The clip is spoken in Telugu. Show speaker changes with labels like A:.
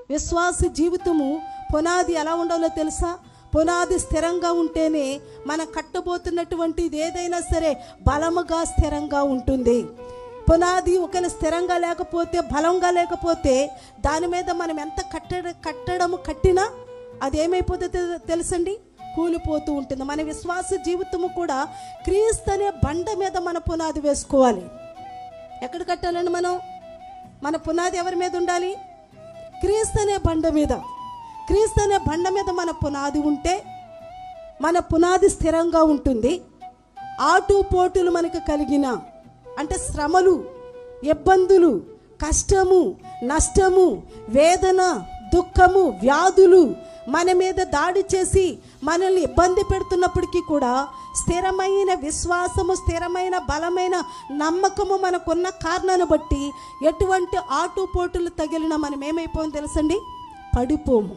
A: విశ్వాస జీవితము పునాది ఎలా ఉండాలో తెలుసా? పునాది స్థిరంగా ఉంటేనే మనం కట్టబోతున్నటువంటిది ఏదైనా సరే బలముగా స్థిరంగా ఉంటుంది. పునాది ఒకవేళ స్థిరంగా లేకపోతే, బలంగా లేకపోతే దాని మీద మనం ఎంత కట్టినా అది ఏమైపోతుందో తెలుసండి, కూలిపోతూ ఉంటుంది. మన విశ్వాస జీవితము కూడా క్రీస్తు అనే బండ మీద మన పునాది వేసుకోవాలి. ఎక్కడ కట్టాలండి మనం? మన పునాది ఎవరి మీద ఉండాలి? క్రీస్తు అనే బండ మీద. క్రీస్తు అనే బండ మీద మన పునాది ఉంటే మన పునాది స్థిరంగా ఉంటుంది. ఆటుపోటులు మనకు కలిగిన అంటే శ్రమలు, ఇబ్బందులు, కష్టము, నష్టము, వేదన, దుఃఖము, వ్యాధులు మన మీద దాడి చేసి మనల్ని ఇబ్బంది పెడుతున్నప్పటికీ కూడా స్థిరమైన విశ్వాసము, స్థిరమైన బలమైన నమ్మకము మనకున్న కారణాన్ని బట్టి ఎటువంటి ఆటుపోటులు తగిలినా మనం ఏమైపోయాం తెలుసండి? పడిపోము.